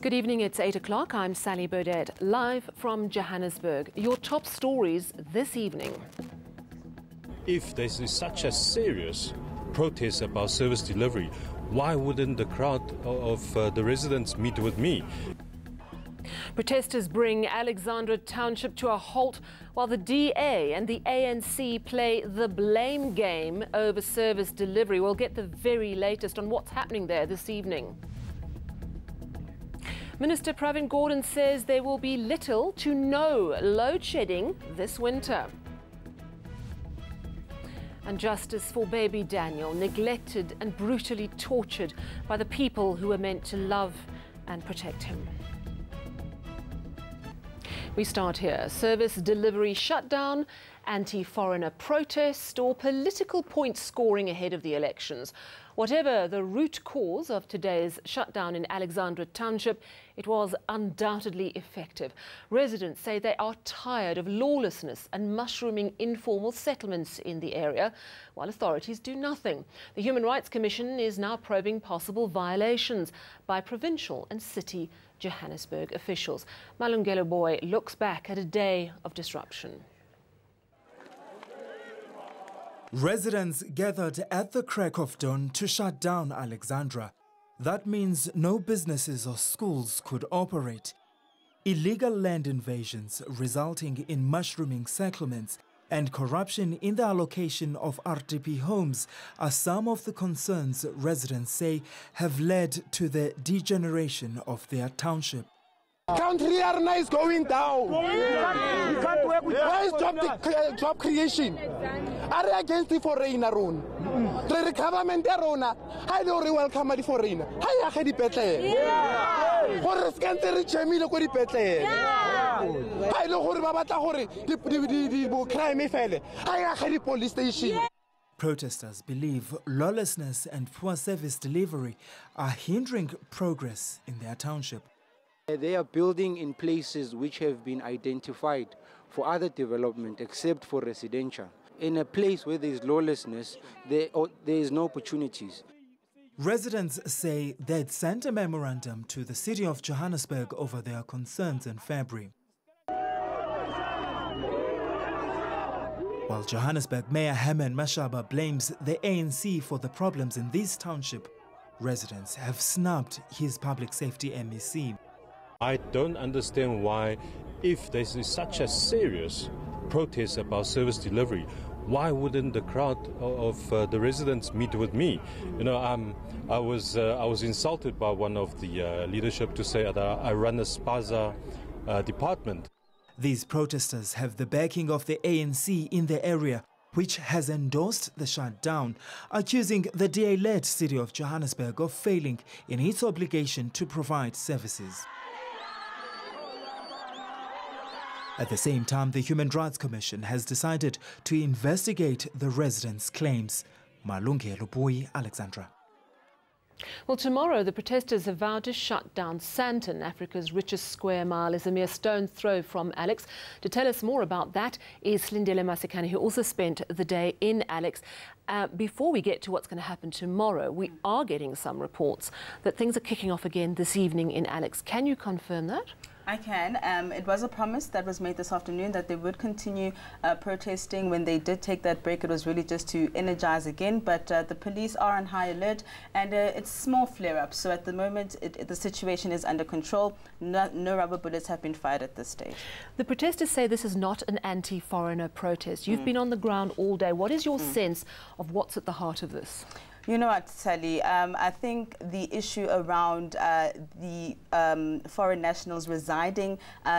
Good evening, it's 8 o'clock. I'm Sally Burdett, live from Johannesburg. Your top stories this evening. If there is such a serious protest about service delivery, why wouldn't the crowd of the residents meet with me? Protesters bring Alexandra township to a halt while the DA and the ANC play the blame game over service delivery. We'll get the very latest on what's happening there this evening. Minister Pravin Gordhan says there will be little to no load shedding this winter. And justice for baby Daniel, neglected and brutally tortured by the people who were meant to love and protect him. We start here. Service delivery shutdown, anti-foreigner protest, or political point scoring ahead of the elections. Whatever the root cause of today's shutdown in Alexandra township, it was undoubtedly effective. Residents say they are tired of lawlessness and mushrooming informal settlements in the area, while authorities do nothing. The Human Rights Commission is now probing possible violations by provincial and city Johannesburg officials. Malungelo Boy looks back at a day of disruption. Residents gathered at the crack of dawn to shut down Alexandra. That means no businesses or schools could operate. Illegal land invasions resulting in mushrooming settlements and corruption in the allocation of RDP homes are some of the concerns residents say have led to the degeneration of their township. Country arena is going down. Where is job creation? Are they against the foreigner? The government arena, how do you welcome the foreigner? How are you better? What is country Jamila go better? I know who about the crime fell. How are the police station? Protesters believe lawlessness and poor service delivery are hindering progress in their township. They are building in places which have been identified for other development except for residential. In a place where there is lawlessness, there is no opportunities. Residents say they'd sent a memorandum to the city of Johannesburg over their concerns in February. While Johannesburg Mayor Herman Mashaba blames the ANC for the problems in this township, residents have snubbed his public safety MEC. I don't understand why, if there is such a serious protest about service delivery, why wouldn't the crowd of the residents meet with me? You know, I was insulted by one of the leadership to say that I run a spaza department. These protesters have the backing of the ANC in the area, which has endorsed the shutdown, accusing the DA-led city of Johannesburg of failing in its obligation to provide services. At the same time, the Human Rights Commission has decided to investigate the residents' claims. Malungelo Boy, Alexandra. Well, tomorrow the protesters have vowed to shut down Sandton. Africa's richest square mile is a mere stone's throw from Alex. To tell us more about that is Lindele Masekane, who also spent the day in Alex. Before we get to what's going to happen tomorrow, we are getting some reports that things are kicking off again this evening in Alex. Can you confirm that? I can. It was a promise that was made this afternoon that they would continue protesting. When they did take that break, it was really just to energize again. But the police are on high alert, and it's small flare-ups. So at the moment, the situation is under control. No rubber bullets have been fired at this stage. The protesters say this is not an anti-foreigner protest. You've been on the ground all day. What is your sense of what's at the heart of this? You know what, Sally, I think the issue around the foreign nationals residing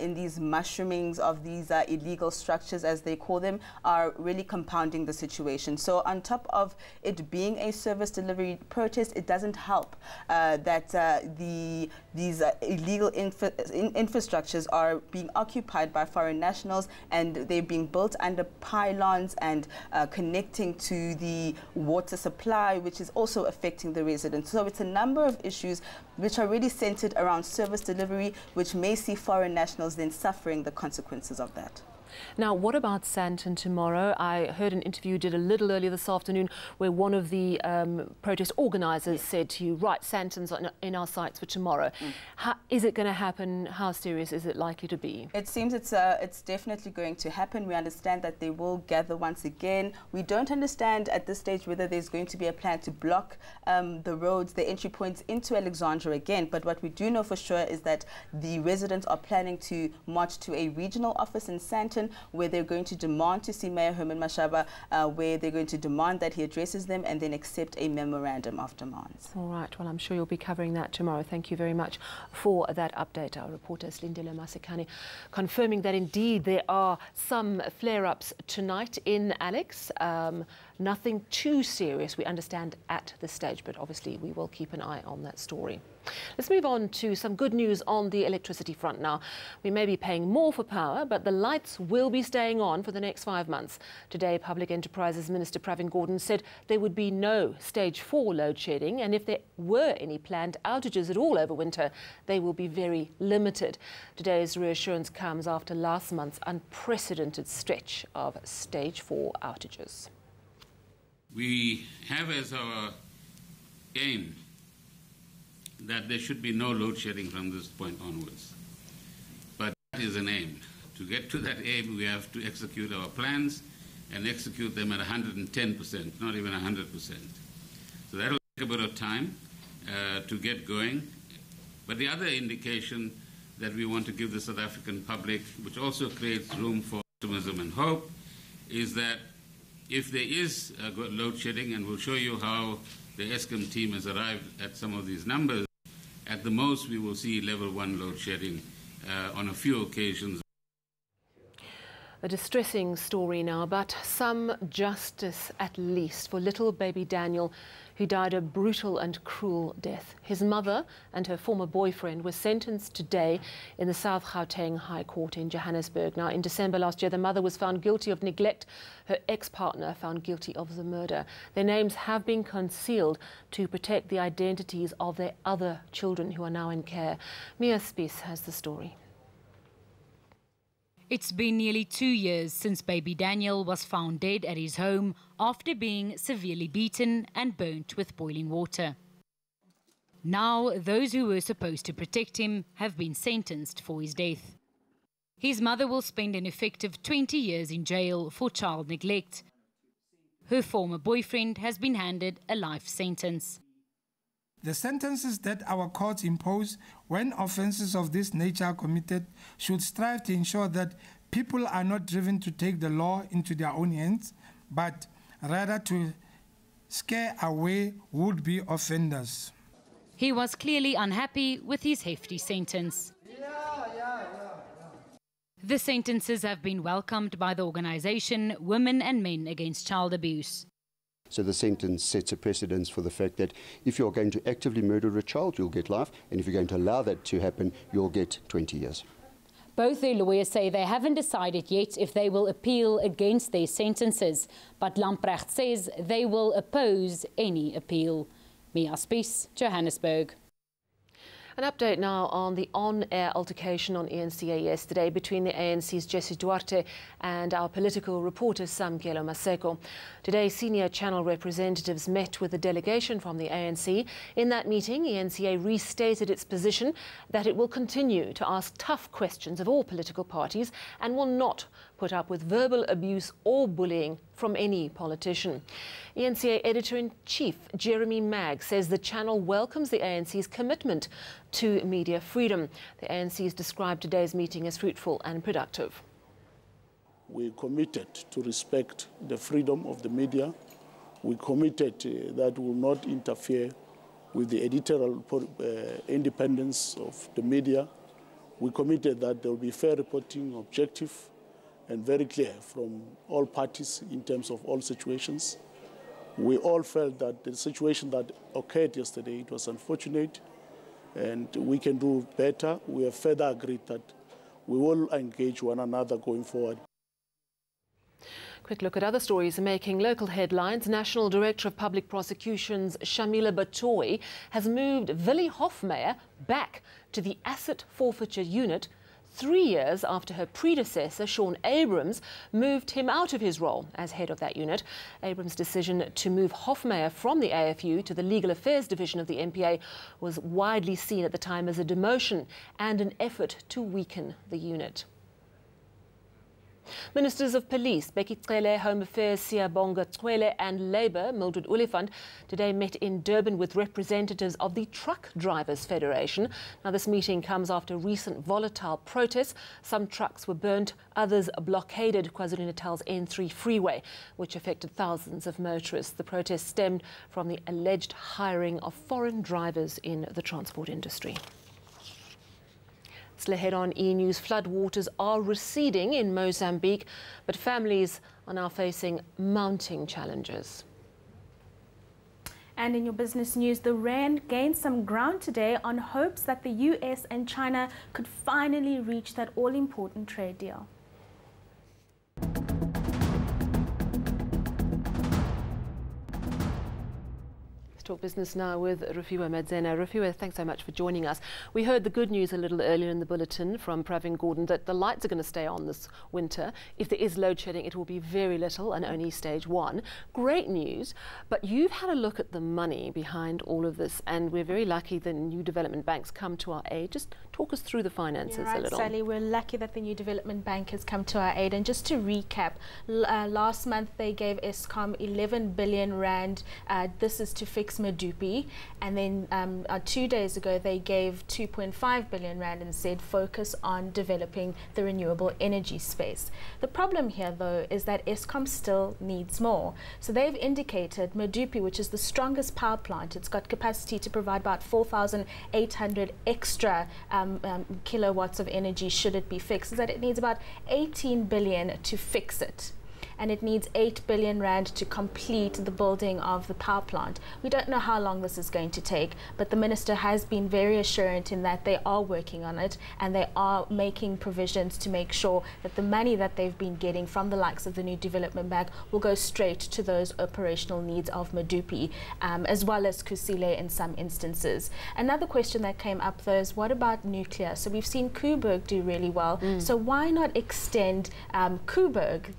in these mushroomings of these illegal structures, as they call them, are really compounding the situation. So on top of it being a service delivery protest, it doesn't help that these illegal infrastructures are being occupied by foreign nationals, and they're being built under pylons and connecting to the water supply, which is also affecting the residents. So it's a number of issues which are really centered around service delivery, which may see foreign nationals then suffering the consequences of that. Now, what about Sandton tomorrow? I heard an interview you did a little earlier this afternoon where one of the protest organisers said to you, right, Sandton's in our sights for tomorrow. Is it going to happen? How serious is it likely to be? It seems it's definitely going to happen. We understand that they will gather once again. We don't understand at this stage whether there's going to be a plan to block the roads, the entry points into Alexandra again. But what we do know for sure is that the residents are planning to march to a regional office in Sandton, where they're going to demand to see Mayor Herman Mashaba, where they're going to demand that he addresses them and then accept a memorandum of demands. All right, well, I'm sure you'll be covering that tomorrow. Thank you very much for that update. Our reporter Slindile Masekane confirming that indeed there are some flare-ups tonight in Alex. Nothing too serious, we understand, at this stage, but obviously we will keep an eye on that story. Let's move on to some good news on the electricity front now. We may be paying more for power, but the lights will be staying on for the next 5 months. Today, Public Enterprises Minister Pravin Gordhan said there would be no stage 4 load shedding, and if there were any planned outages at all over winter, they will be very limited. Today's reassurance comes after last month's unprecedented stretch of stage 4 outages. We have as our aim that there should be no load shedding from this point onwards. But that is an aim. To get to that aim, we have to execute our plans and execute them at 110%, not even 100%. So that will take a bit of time to get going. But the other indication that we want to give the South African public, which also creates room for optimism and hope, is that if there is load shedding, and we'll show you how the Eskom team has arrived at some of these numbers, at the most we will see level 1 load shedding on a few occasions. A distressing story now, but some justice at least for little baby Daniel, who died a brutal and cruel death. His mother and her former boyfriend were sentenced today in the South Gauteng High Court in Johannesburg. Now, in December last year, the mother was found guilty of neglect, her ex-partner found guilty of the murder. Their names have been concealed to protect the identities of their other children who are now in care. Mia Spies has the story. It's been nearly 2 years since baby Daniel was found dead at his home after being severely beaten and burnt with boiling water. Now, those who were supposed to protect him have been sentenced for his death. His mother will spend an effective 20 years in jail for child neglect. Her former boyfriend has been handed a life sentence. The sentences that our courts impose when offences of this nature are committed should strive to ensure that people are not driven to take the law into their own hands, but rather to scare away would-be offenders. He was clearly unhappy with his hefty sentence. The sentences have been welcomed by the organisation Women and Men Against Child Abuse. So the sentence sets a precedence for the fact that if you're going to actively murder a child, you'll get life, and if you're going to allow that to happen, you'll get 20 years. Both their lawyers say they haven't decided yet if they will appeal against their sentences, but Lamprecht says they will oppose any appeal. Mia Spies, Johannesburg. An update now on the on-air altercation on ENCA yesterday between the ANC's Jesse Duarte and our political reporter Samkelo Maseko. Today, senior channel representatives met with a delegation from the ANC. In that meeting, ENCA restated its position that it will continue to ask tough questions of all political parties and will not put up with verbal abuse or bullying from any politician. ENCA Editor-in-Chief Jeremy Magg says the channel welcomes the ANC's commitment to media freedom. The ANC has described today's meeting as fruitful and productive. We committed to respect the freedom of the media. We committed that will not interfere with the editorial independence of the media. We committed that there will be fair reporting, objective, and very clear from all parties in terms of all situations. We all felt that the situation that occurred yesterday, it was unfortunate, and we can do better. We have further agreed that we will engage one another going forward. Quick look at other stories making local headlines. National Director of Public Prosecutions Shamila Batoy has moved Willie Hofmeyer back to the Asset Forfeiture Unit 3 years after her predecessor, Sean Abrams, moved him out of his role as head of that unit. Abrams' decision to move Hofmeyer from the AFU to the Legal Affairs Division of the NPA was widely seen at the time as a demotion and an effort to weaken the unit. Ministers of Police Becky Cele, Home Affairs Siyabonga Cwele and Labour Mildred Oliphant today met in Durban with representatives of the Truck Drivers Federation. Now, this meeting comes after recent volatile protests. Some trucks were burnt, others blockaded KwaZulu-Natal's N3 freeway, which affected thousands of motorists. The protest stemmed from the alleged hiring of foreign drivers in the transport industry. Let's head on eNews. Floodwaters are receding in Mozambique, but families are now facing mounting challenges. And in your business news, the rand gained some ground today on hopes that the US and China could finally reach that all-important trade deal. Talk business now with Rufiwa Madzena. Rufiwa, thanks so much for joining us. We heard the good news a little earlier in the bulletin from Pravin Gordon that the lights are going to stay on this winter. If there is load shedding, it will be very little and only stage 1. Great news, but you've had a look at the money behind all of this, and we're very lucky the new development banks come to our aid. Just talk us through the finances a little. Sally, we're lucky that the new development bank has come to our aid. And just to recap, last month they gave Eskom 11 billion rand. This is to fix Medupi, and then 2 days ago they gave 2.5 billion rand and said focus on developing the renewable energy space. The problem here though is that Eskom still needs more. So they've indicated Medupi, which is the strongest power plant, it's got capacity to provide about 4,800 extra kilowatts of energy should it be fixed, is that it needs about 18 billion to fix it. And it needs 8 billion rand to complete the building of the power plant. We don't know how long this is going to take, but the minister has been very assurant in that they are working on it and they are making provisions to make sure that the money that they've been getting from the likes of the new development bank will go straight to those operational needs of Medupi, as well as Kusile in some instances. Another question that came up though is what about nuclear? So we've seen Kuiberg do really well, so why not extend Kuiberg,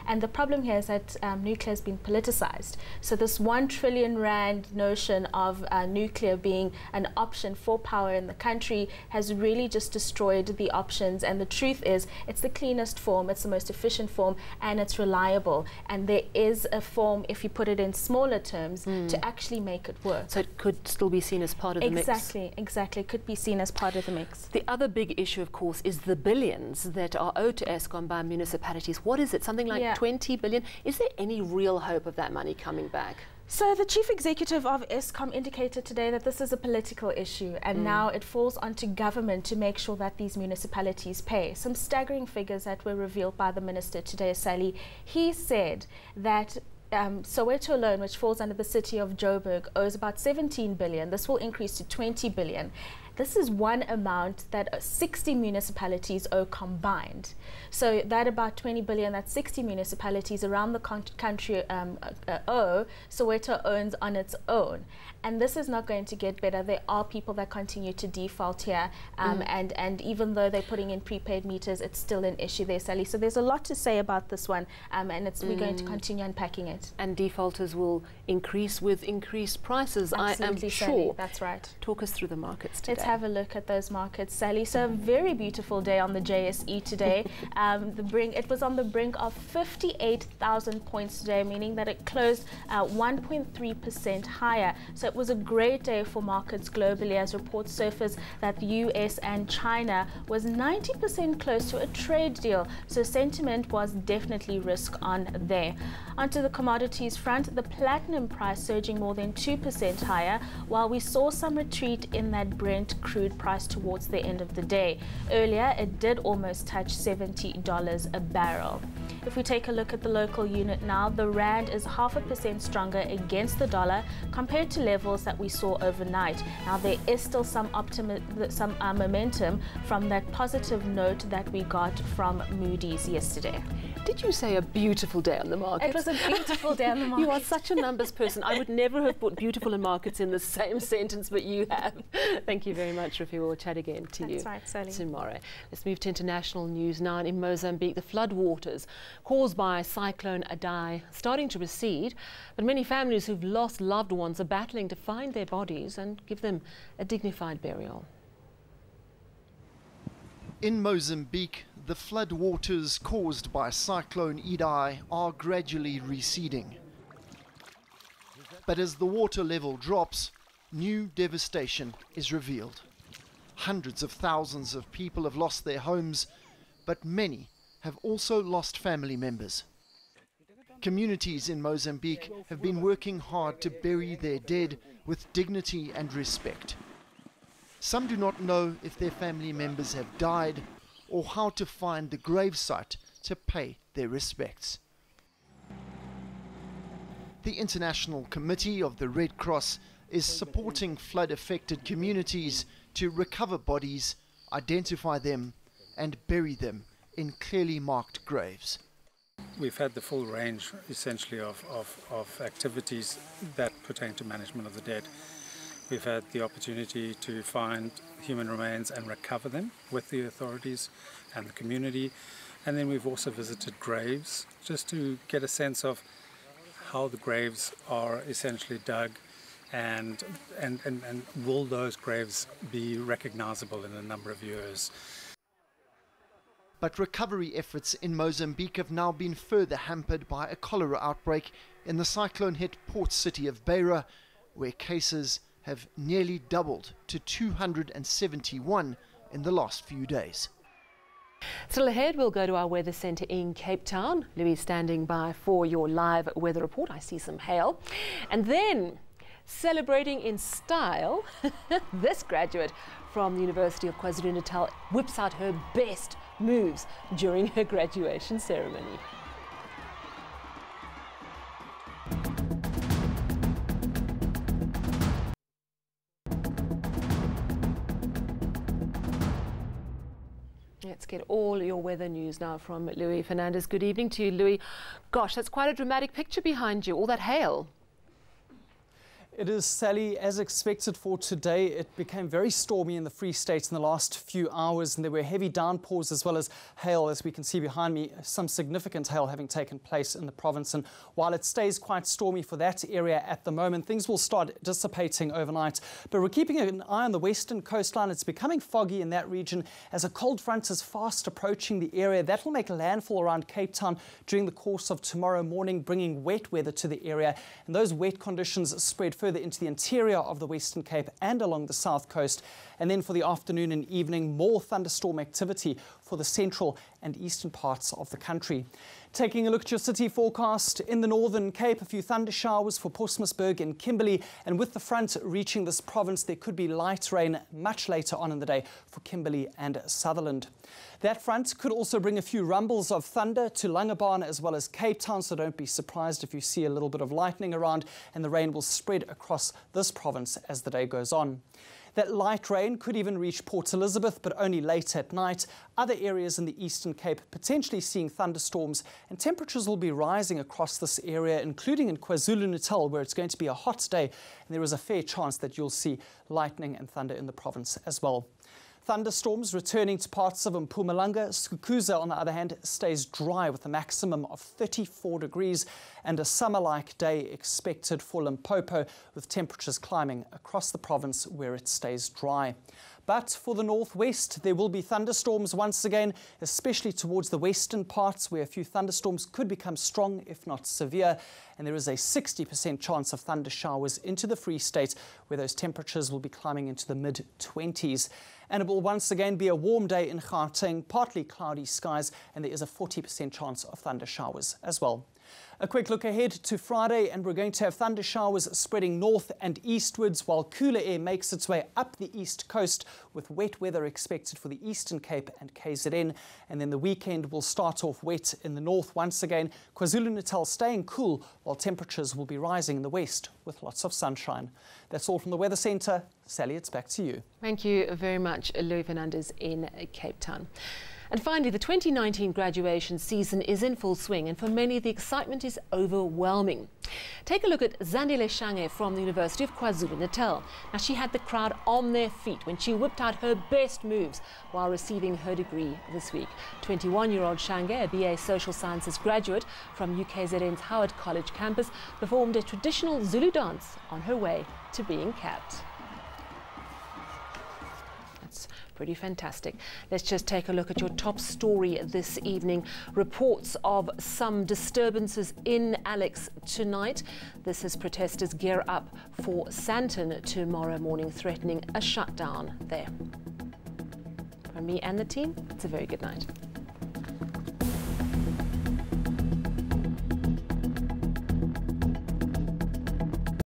and the problem here is that nuclear has been politicized. So this 1 trillion rand notion of nuclear being an option for power in the country has really just destroyed the options. And the truth is, it's the cleanest form, it's the most efficient form, and it's reliable. And there is a form, if you put it in smaller terms, to actually make it work. So it could still be seen as part of the mix. Exactly. It could be seen as part of the mix. The other big issue, of course, is the billions that are owed to Eskom by municipalities. What is it? Something like 20 billion. Is there any real hope of that money coming back? So the chief executive of Eskom indicated today that this is a political issue and now it falls onto government to make sure that these municipalities pay. Some staggering figures that were revealed by the minister today, Sally. He said that Soweto alone, which falls under the city of Joburg, owes about 17 billion. This will increase to 20 billion. This is one amount that 60 municipalities owe combined. So that about 20 billion that 60 municipalities around the country owe, Soweto owns on its own. And this is not going to get better. There are people that continue to default here. And even though they're putting in prepaid meters, it's still an issue there, Sally. So there's a lot to say about this one. And we're going to continue unpacking it. And defaulters will increase with increased prices, Absolutely, I am sure. Sally, that's right. Talk us through the markets today. Let's have a look at those markets, Sally. So a very beautiful day on the JSE today. It was on the brink of 58,000 points today, meaning that it closed 1.3% higher. So it was a great day for markets globally as reports surfaced that the US and China was 90% close to a trade deal. So sentiment was definitely risk on there. Onto the commodities front, the platinum price surging more than 2% higher, while we saw some retreat in that Brent crude price towards the end of the day. Earlier, it did almost touch $70 a barrel. If we take a look at the local unit now, the rand is 0.5% stronger against the dollar compared to levels that we saw overnight. Now, there is still some momentum from that positive note that we got from Moody's yesterday. Did you say a beautiful day on the market? It was a beautiful day on the market. You are such a numbers person. I would never have put beautiful and markets in the same sentence, but you have. Thank you very much. very much, Rufi. We'll chat again to you tomorrow. Let's move to international news now. In Mozambique, the floodwaters caused by Cyclone Idai starting to recede, but many families who've lost loved ones are battling to find their bodies and give them a dignified burial. In Mozambique, the floodwaters caused by Cyclone Idai are gradually receding. But as the water level drops, new devastation is revealed. Hundreds of thousands of people have lost their homes, but many have also lost family members. Communities in Mozambique have been working hard to bury their dead with dignity and respect. Some do not know if their family members have died or how to find the gravesite to pay their respects. The International Committee of the Red Cross is supporting flood-affected communities to recover bodies, identify them and bury them in clearly marked graves. We've had the full range, essentially, of activities that pertain to management of the dead. We've had the opportunity to find human remains and recover them with the authorities and the community. And then we've also visited graves just to get a sense of how the graves are essentially dug and will those graves be recognizable in a number of years. But recovery efforts in Mozambique have now been further hampered by a cholera outbreak in the cyclone-hit port city of Beira, where cases have nearly doubled to 271 in the last few days. Still ahead, we'll go to our weather centre in Cape Town. Louis standing by for your live weather report. I see some hail. And then, celebrating in style, this graduate from the University of KwaZulu-Natal whips out her best moves during her graduation ceremony. Let's get all your weather news now from Louis Fernandez. Good evening to you, Louis. Gosh, that's quite a dramatic picture behind you, all that hail. It is, Sally, as expected for today. It became very stormy in the Free State in the last few hours, and there were heavy downpours as well as hail, as we can see behind me, some significant hail having taken place in the province. And while it stays quite stormy for that area at the moment, things will start dissipating overnight. But we're keeping an eye on the western coastline. It's becoming foggy in that region as a cold front is fast approaching the area. That will make landfall around Cape Town during the course of tomorrow morning, bringing wet weather to the area. And those wet conditions spread further into the interior of the Western Cape and along the south coast. And then for the afternoon and evening, more thunderstorm activity for the central and eastern parts of the country. Taking a look at your city forecast, in the Northern Cape, a few thunder showers for Portsmouthburg and Kimberley, and with the front reaching this province, there could be light rain much later on in the day for Kimberley and Sutherland. That front could also bring a few rumbles of thunder to Langebaan as well as Cape Town, so don't be surprised if you see a little bit of lightning around, and the rain will spread across this province as the day goes on. That light rain could even reach Port Elizabeth, but only late at night. Other areas in the Eastern Cape potentially seeing thunderstorms, and temperatures will be rising across this area, including in KwaZulu-Natal, where it's going to be a hot day, and there is a fair chance that you'll see lightning and thunder in the province as well. Thunderstorms returning to parts of Mpumalanga. Skukuza, on the other hand, stays dry with a maximum of 34 degrees and a summer-like day expected for Limpopo, with temperatures climbing across the province where it stays dry. But for the northwest, there will be thunderstorms once again, especially towards the western parts, where a few thunderstorms could become strong, if not severe. And there is a 60% chance of thunder showers into the Free State, where those temperatures will be climbing into the mid-20s. And it will once again be a warm day in Gauteng, partly cloudy skies, and there is a 40% chance of thunder showers as well. A quick look ahead to Friday, and we're going to have thunder showers spreading north and eastwards, while cooler air makes its way up the east coast, with wet weather expected for the Eastern Cape and KZN. And then the weekend will start off wet in the north once again. KwaZulu-Natal staying cool, while temperatures will be rising in the west with lots of sunshine. That's all from the Weather Centre. Sally, it's back to you. Thank you very much, Louis Fernandez in Cape Town. And finally, the 2019 graduation season is in full swing, and for many the excitement is overwhelming. Take a look at Zandile Shange from the University of KwaZulu-Natal. Now, she had the crowd on their feet when she whipped out her best moves while receiving her degree this week. 21-year-old Shange, a BA Social Sciences graduate from UKZN's Howard College campus, performed a traditional Zulu dance on her way to being capped. Pretty fantastic. Let's just take a look at your top story this evening. Reports of some disturbances in Alex tonight. This as protesters gear up for Sandton tomorrow morning, threatening a shutdown there. From me and the team, it's a very good night.